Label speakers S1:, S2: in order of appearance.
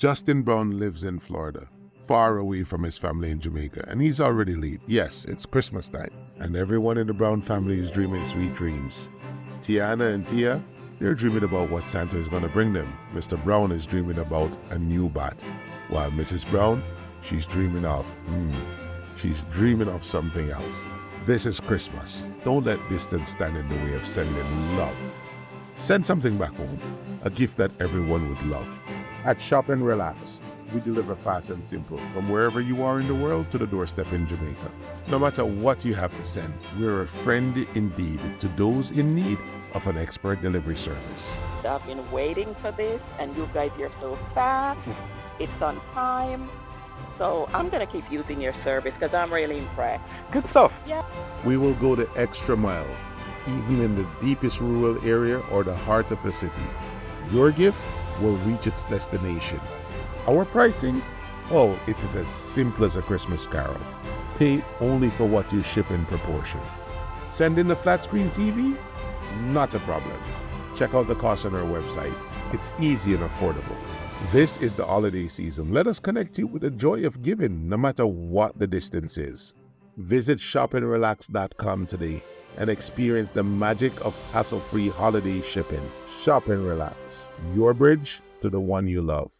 S1: Justin Brown lives in Florida, far away from his family in Jamaica, and he's already late. Yes, it's Christmas time, and everyone in the Brown family is dreaming sweet dreams. Tiana and Tia, they're dreaming about what Santa is going to bring them. Mr. Brown is dreaming about a new bat, while Mrs. Brown, she's dreaming of something else. This is Christmas. Don't let distance stand in the way of sending love. Send something back home, a gift that everyone would love. At Shop and Relax, we deliver fast and simple from wherever you are in the world to the doorstep in Jamaica. No matter what you have to send, we're a friend indeed to those in need of an expert delivery service.
S2: I've been waiting for this, and you guys are so fast. It's on time. So I'm going to keep using your service because I'm really impressed.
S3: Good stuff.
S2: Yeah.
S1: We will go the extra mile, even in the deepest rural area or the heart of the city. Your gift will reach its destination. Our pricing? Oh, it is as simple as a Christmas carol. Pay only for what you ship in proportion. Send in the flat screen TV? Not a problem. Check out the cost on our website. It's easy and affordable. This is the holiday season. Let us connect you with the joy of giving, no matter what the distance is. Visit shopandrelax.com today and experience the magic of hassle-free holiday shipping. Shop and Relax, your bridge to the one you love.